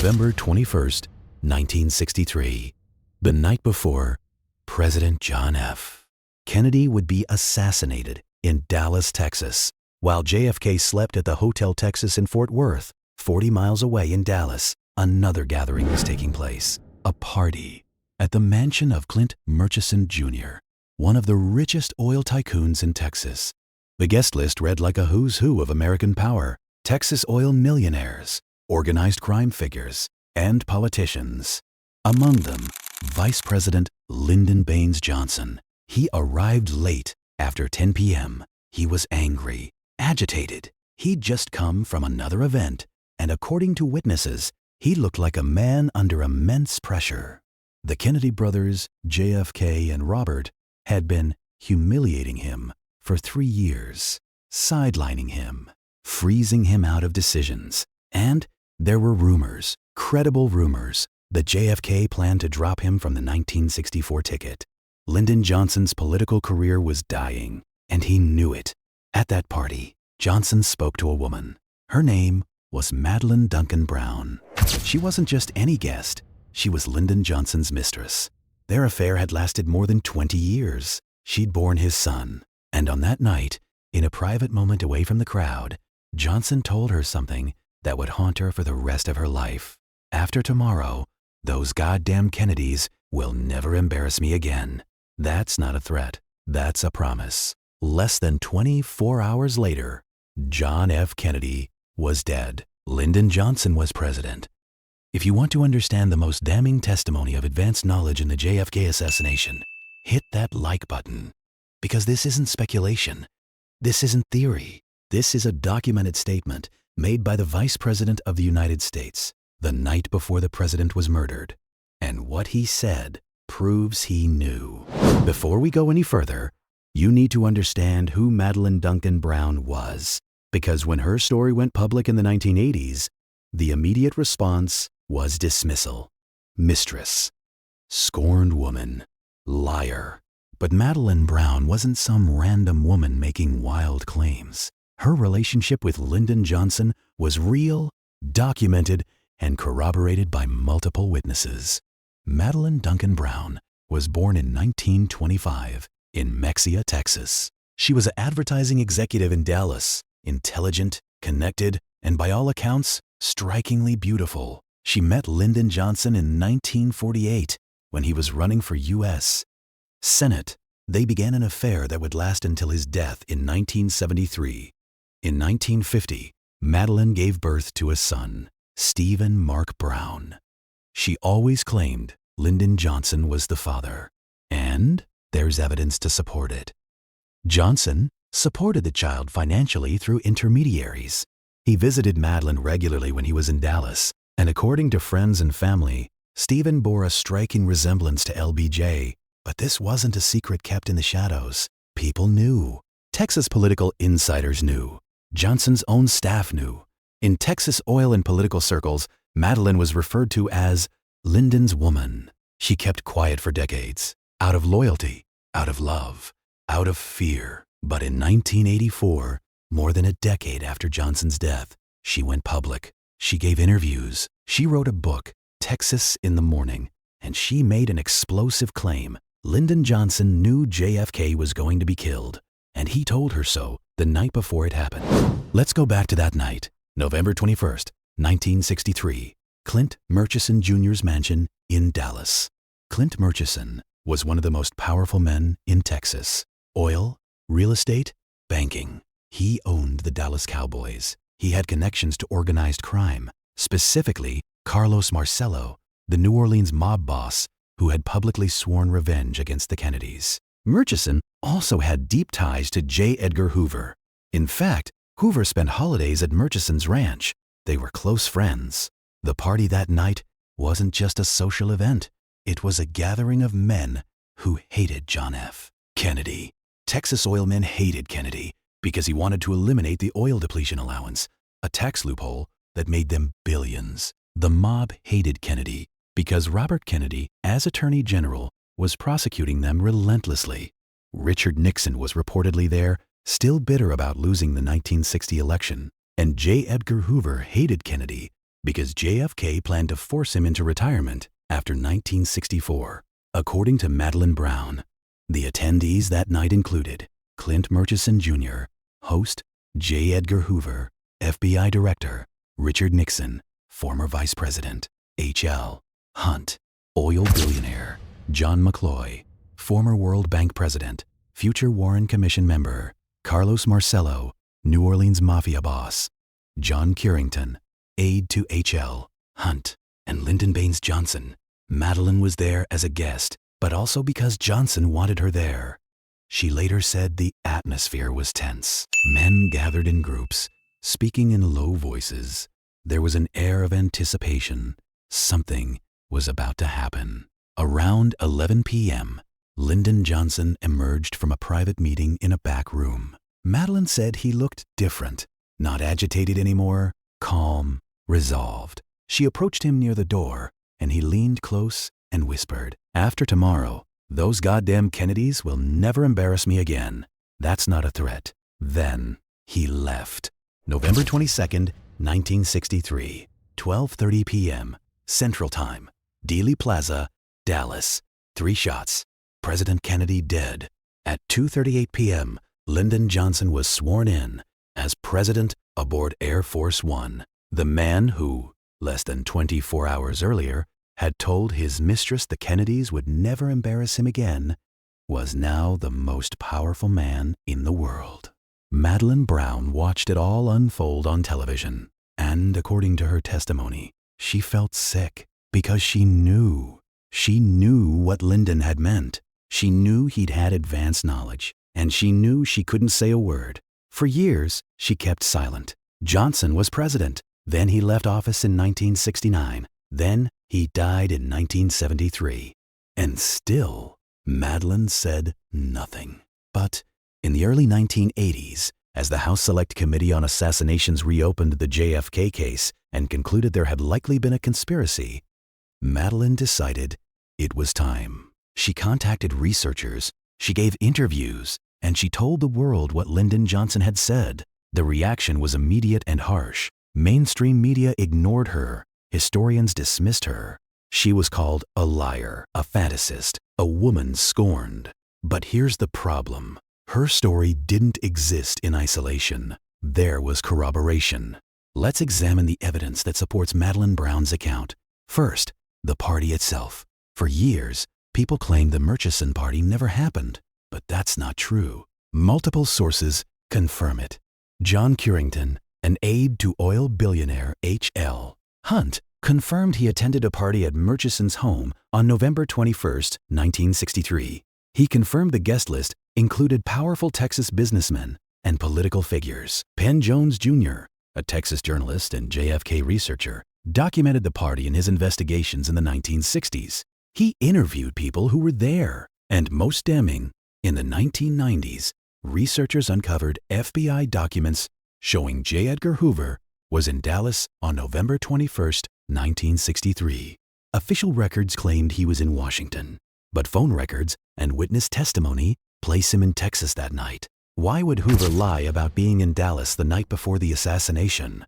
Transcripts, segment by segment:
November 21st, 1963, the night before President John F. Kennedy would be assassinated in Dallas, Texas, while JFK slept at the Hotel Texas in Fort Worth, 40 miles away in Dallas. Another gathering was taking place, a party at the mansion of Clint Murchison Jr., one of the richest oil tycoons in Texas. The guest list read like a who's who of American power: Texas oil millionaires, organized crime figures, and politicians. Among them, Vice President Lyndon Johnson. He arrived late, after 10 p.m. He was angry, agitated. He'd just come from another event, and according to witnesses, he looked like a man under immense pressure. The Kennedy brothers, JFK and Robert, had been humiliating him for 3 years, sidelining him, freezing him out of decisions. And there were rumors, credible rumors, that JFK planned to drop him from the 1964 ticket. Lyndon Johnson's political career was dying, and he knew it. At that party, Johnson spoke to a woman. Her name was Madeleine Duncan Brown. She wasn't just any guest. She was Lyndon Johnson's mistress. Their affair had lasted more than 20 years. She'd borne his son. And on that night, in a private moment away from the crowd, Johnson told her something that would haunt her for the rest of her life. After tomorrow, those goddamn Kennedys will never embarrass me again. That's not a threat. That's a promise. Less than 24 hours later, John F. Kennedy was dead. Lyndon Johnson was president. If you want to understand the most damning testimony of advanced knowledge in the JFK assassination, hit that like button. Because this isn't speculation. This isn't theory. This is a documented statement made by the Vice President of the United States the night before the president was murdered. And what he said proves he knew. Before we go any further, you need to understand who Madeleine Duncan Brown was. Because when her story went public in the 1980s, the immediate response was dismissal. Mistress. Scorned woman. Liar. But Madeleine Brown wasn't some random woman making wild claims. Her relationship with Lyndon Johnson was real, documented, and corroborated by multiple witnesses. Madeleine Duncan Brown was born in 1925 in Mexia, Texas. She was an advertising executive in Dallas, intelligent, connected, and by all accounts, strikingly beautiful. She met Lyndon Johnson in 1948 when he was running for U.S. Senate. They began an affair that would last until his death in 1973. In 1950, Madeleine gave birth to a son, Stephen Mark Brown. She always claimed Lyndon Johnson was the father, and there's evidence to support it. Johnson supported the child financially through intermediaries. He visited Madeleine regularly when he was in Dallas, and according to friends and family, Stephen bore a striking resemblance to LBJ, but this wasn't a secret kept in the shadows. People knew. Texas political insiders knew. Johnson's own staff knew. In Texas oil and political circles, Madeleine was referred to as Lyndon's woman. She kept quiet for decades, out of loyalty, out of love, out of fear. But in 1984, more than a decade after Johnson's death, she went public. She gave interviews. She wrote a book, Texas in the Morning, and she made an explosive claim. Lyndon Johnson knew JFK was going to be killed, and he told her so the night before it happened. Let's go back to that night, November 21st, 1963, Clint Murchison Jr.'s mansion in Dallas. Clint Murchison was one of the most powerful men in Texas. Oil, real estate, banking. He owned the Dallas Cowboys. He had connections to organized crime, specifically Carlos Marcello, the New Orleans mob boss who had publicly sworn revenge against the Kennedys. Murchison also had deep ties to J. Edgar Hoover. In fact, Hoover spent holidays at Murchison's ranch. They were close friends. The party that night wasn't just a social event. It was a gathering of men who hated John F. Kennedy. Texas oil men hated Kennedy because he wanted to eliminate the oil depletion allowance, a tax loophole that made them billions. The mob hated Kennedy because Robert Kennedy, as Attorney General, was prosecuting them relentlessly. Richard Nixon was reportedly there, still bitter about losing the 1960 election, and J. Edgar Hoover hated Kennedy Because JFK planned to force him into retirement after 1964. According to Madeleine Brown, the attendees that night included Clint Murchison Jr., host J. Edgar Hoover, FBI Director Richard Nixon, former Vice President H.L. Hunt, oil billionaire John McCloy, former World Bank President, future Warren Commission member Carlos Marcello, New Orleans Mafia boss John Curington, aide to H.L. Hunt, and Lyndon Baines Johnson. Madeleine was there as a guest, but also because Johnson wanted her there. She later said the atmosphere was tense. Men gathered in groups, speaking in low voices. There was an air of anticipation. Something was about to happen. Around 11 p.m., Lyndon Johnson emerged from a private meeting in a back room. Madeleine said he looked different, not agitated anymore, calm, resolved. She approached him near the door, and he leaned close and whispered, "After tomorrow, those goddamn Kennedys will never embarrass me again. That's not a threat." Then he left. November 22nd, 1963, 12:30 p.m. Central Time, Dealey Plaza, Dallas. 3 shots. President Kennedy dead. At 2:38 p.m., Lyndon Johnson was sworn in as president aboard Air Force One. The man who, less than 24 hours earlier, had told his mistress the Kennedys would never embarrass him again, was now the most powerful man in the world. Madeleine Brown watched it all unfold on television, and according to her testimony, she felt sick because she knew what Lyndon had meant. She knew he'd had advanced knowledge, and she knew she couldn't say a word. For years, she kept silent. Johnson was president. Then he left office in 1969. Then he died in 1973. And still, Madeleine said nothing. But in the early 1980s, as the House Select Committee on Assassinations reopened the JFK case and concluded there had likely been a conspiracy, Madeleine decided it was time. She contacted researchers, she gave interviews, and she told the world what Lyndon Johnson had said. The reaction was immediate and harsh. Mainstream media ignored her. Historians dismissed her. She was called a liar, a fantasist, a woman scorned. But here's the problem. Her story didn't exist in isolation. There was corroboration. Let's examine the evidence that supports Madeleine Brown's account. First, the party itself. For years, people claimed the Murchison party never happened, but that's not true. Multiple sources confirm it. John Curington, an aide to oil billionaire H.L. Hunt, confirmed he attended a party at Murchison's home on November 21, 1963. He confirmed the guest list included powerful Texas businessmen and political figures. Penn Jones Jr., a Texas journalist and JFK researcher, documented the party in his investigations in the 1960s. He interviewed people who were there. And most damning, in the 1990s, researchers uncovered FBI documents showing J. Edgar Hoover was in Dallas on November 21, 1963. Official records claimed he was in Washington, but phone records and witness testimony place him in Texas that night. Why would Hoover lie about being in Dallas the night before the assassination?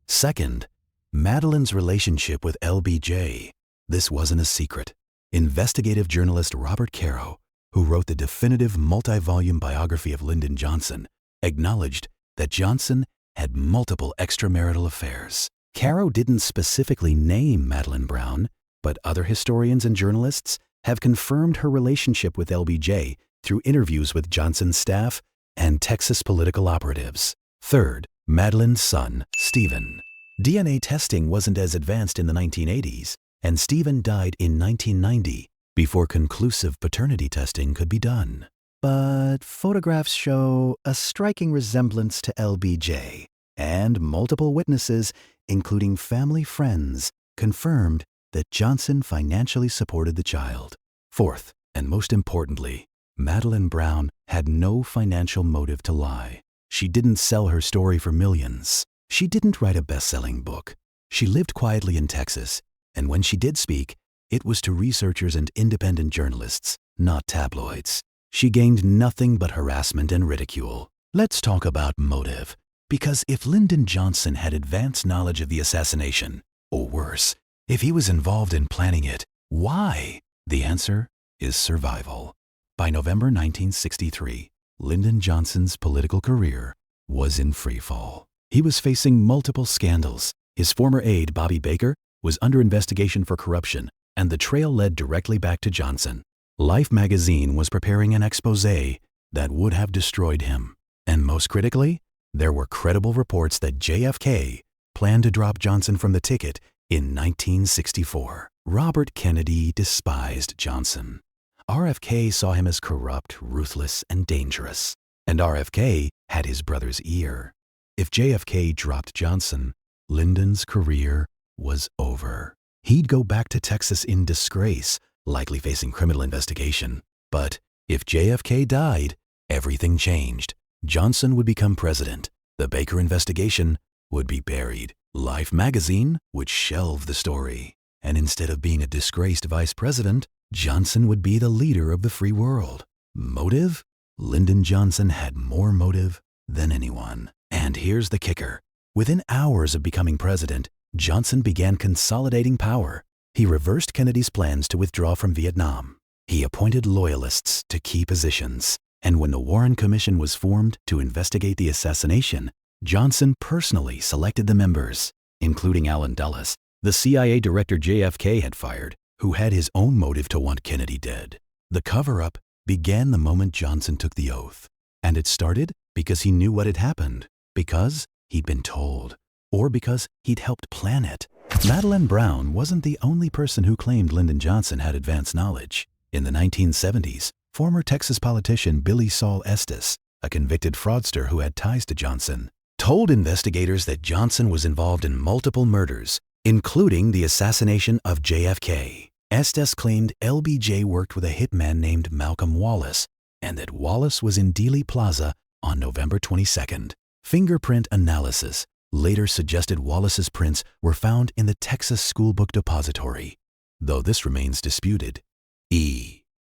Second, Madeleine's relationship with LBJ. This wasn't a secret. Investigative journalist Robert Caro, who wrote the definitive multi-volume biography of Lyndon Johnson, acknowledged that Johnson had multiple extramarital affairs. Caro didn't specifically name Madeleine Brown, but other historians and journalists have confirmed her relationship with LBJ through interviews with Johnson's staff and Texas political operatives. Third, Madeleine's son, Stephen. DNA testing wasn't as advanced in the 1980s, and Stephen died in 1990 before conclusive paternity testing could be done. But photographs show a striking resemblance to LBJ, and multiple witnesses, including family friends, confirmed that Johnson financially supported the child. Fourth, and most importantly, Madeleine Brown had no financial motive to lie. She didn't sell her story for millions. She didn't write a best-selling book. She lived quietly in Texas, and when she did speak, it was to researchers and independent journalists, not tabloids. She gained nothing but harassment and ridicule. Let's talk about motive, because if Lyndon Johnson had advanced knowledge of the assassination, Or worse, if he was involved in planning it, why? The answer is survival. By November 1963, Lyndon Johnson's political career was in freefall. He was facing multiple scandals. His former aide, Bobby Baker, was under investigation for corruption, and the trail led directly back to Johnson. Life magazine was preparing an exposé that would have destroyed him. And most critically, there were credible reports that JFK planned to drop Johnson from the ticket in 1964. Robert Kennedy despised Johnson. RFK saw him as corrupt, ruthless, and dangerous. And RFK had his brother's ear. If JFK dropped Johnson, Lyndon's career was over. He'd go back to Texas in disgrace, likely facing criminal investigation. But if JFK died, everything changed. Johnson would become president. The Baker investigation would be buried. Life magazine would shelve the story. And instead of being a disgraced vice president, Johnson would be the leader of the free world. Motive? Lyndon Johnson had more motive than anyone. And here's the kicker. Within hours of becoming president, Johnson began consolidating power. He reversed Kennedy's plans to withdraw from Vietnam. He appointed loyalists to key positions. And when the Warren Commission was formed to investigate the assassination, Johnson personally selected the members, including Allen Dulles, the CIA director JFK had fired, who had his own motive to want Kennedy dead. The cover-up began the moment Johnson took the oath. And it started because he knew what had happened, because he'd been told, or because he'd helped plan it. Madeleine Brown wasn't the only person who claimed Lyndon Johnson had advanced knowledge. In the 1970s, former Texas politician Billy Saul Estes, a convicted fraudster who had ties to Johnson, told investigators that Johnson was involved in multiple murders, including the assassination of JFK. Estes claimed LBJ worked with a hitman named Malcolm Wallace, and that Wallace was in Dealey Plaza on November 22nd. Fingerprint analysis later suggested Wallace's prints were found in the Texas School Book Depository, though this remains disputed.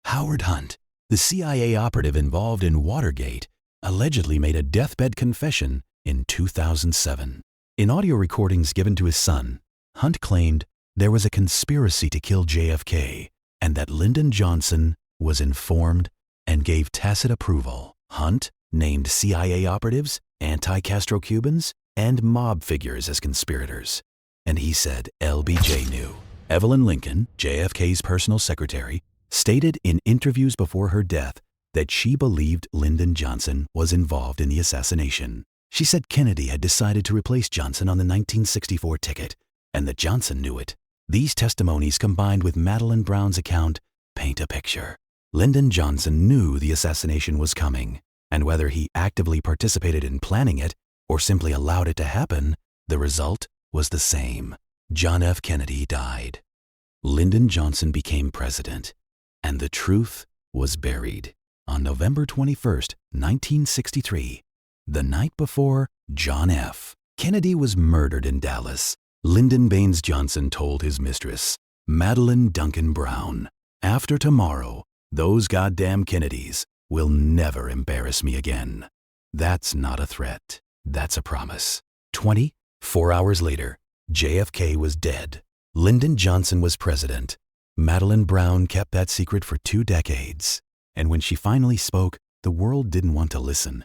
Howard Hunt, the CIA operative involved in Watergate, allegedly made a deathbed confession in 2007. In audio recordings given to his son, Hunt claimed there was a conspiracy to kill JFK and that Lyndon Johnson was informed and gave tacit approval. Hunt named CIA operatives, anti-Castro Cubans, and mob figures as conspirators. And he said LBJ knew. Evelyn Lincoln, JFK's personal secretary, stated in interviews before her death that she believed Lyndon Johnson was involved in the assassination. She said Kennedy had decided to replace Johnson on the 1964 ticket, and that Johnson knew it. These testimonies, combined with Madeleine Brown's account, paint a picture. Lyndon Johnson knew the assassination was coming, and whether he actively participated in planning it or simply allowed it to happen, the result was the same. John F. Kennedy died. Lyndon Johnson became president, and the truth was buried on November 21st, 1963, the night before John F. Kennedy was murdered in Dallas. Lyndon Baines Johnson told his mistress, Madeleine Duncan Brown, "After tomorrow, those goddamn Kennedys will never embarrass me again." That's not a threat. That's a promise. 24 hours later, JFK was dead. Lyndon Johnson was president. Madeleine Brown kept that secret for 2 decades. And when she finally spoke, the world didn't want to listen.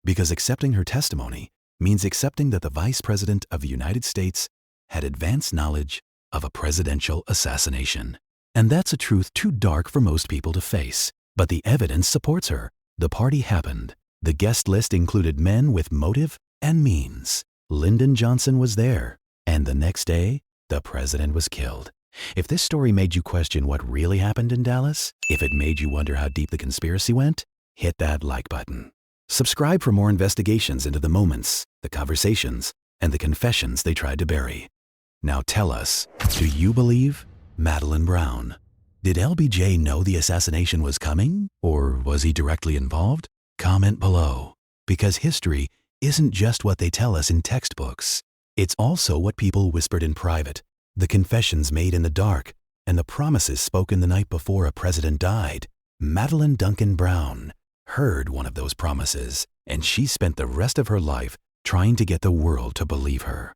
Because accepting her testimony means accepting that the Vice President of the United States had advanced knowledge of a presidential assassination. And that's a truth too dark for most people to face. But the evidence supports her. The party happened. The guest list included men with motive and means. Lyndon Johnson was there. And the next day, the president was killed. If this story made you question what really happened in Dallas, if it made you wonder how deep the conspiracy went, hit that like button. Subscribe for more investigations into the moments, the conversations, and the confessions they tried to bury. Now tell us, do you believe Madeleine Brown? Did LBJ know the assassination was coming, or was he directly involved? Comment below, because history isn't just what they tell us in textbooks. It's also what people whispered in private, the confessions made in the dark, and the promises spoken the night before a president died. Madeleine Duncan Brown heard one of those promises, and she spent the rest of her life trying to get the world to believe her.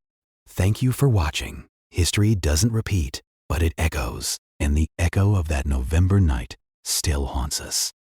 Thank you for watching. History doesn't repeat, but it echoes, and the echo of that November night still haunts us.